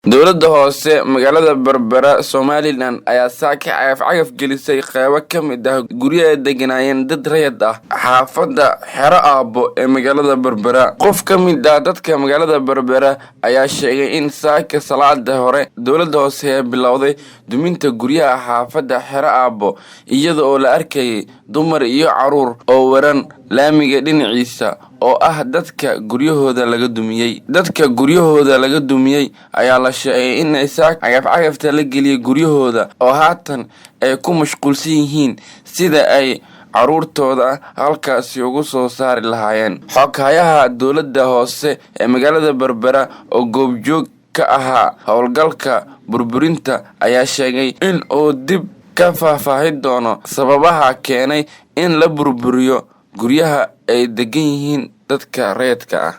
dowladda hoose magaalada Berbera Somaliland ayaa saaka cagaf gelisay qaybo ka mid ah guryaha deganayeen dad rayid ah xaafadda Xero Aabo ee magaalada Berbera. Qof ka mid ah dadka magaalada Berbera ayaa sheegay in saaka salaada hore dowladda hoose ay bilowday duminta guryaha xaafadda Xero Aabo iyada oo la arkay dumar iyo caruur oo waran laamiga dhinaciisa oo ah dadka guryahooda laga dumiyay ayaa la sheegay in saaka cagafta la geliyay guryahooda oo haatan ay ku mashquulsan yihiin sida ay caruurtooda halkaasi ugu soo saari lahaayeen. Xoghayaha dowladda hoose ee magaalada Berbera oo goobjoog ka ahaa howlgalka burburinta ayaa sheegay in uu dib ka faahfaahin doono sababaha keenay in la burburiyo guryaha ay degan yihiin dadka rayidka ah.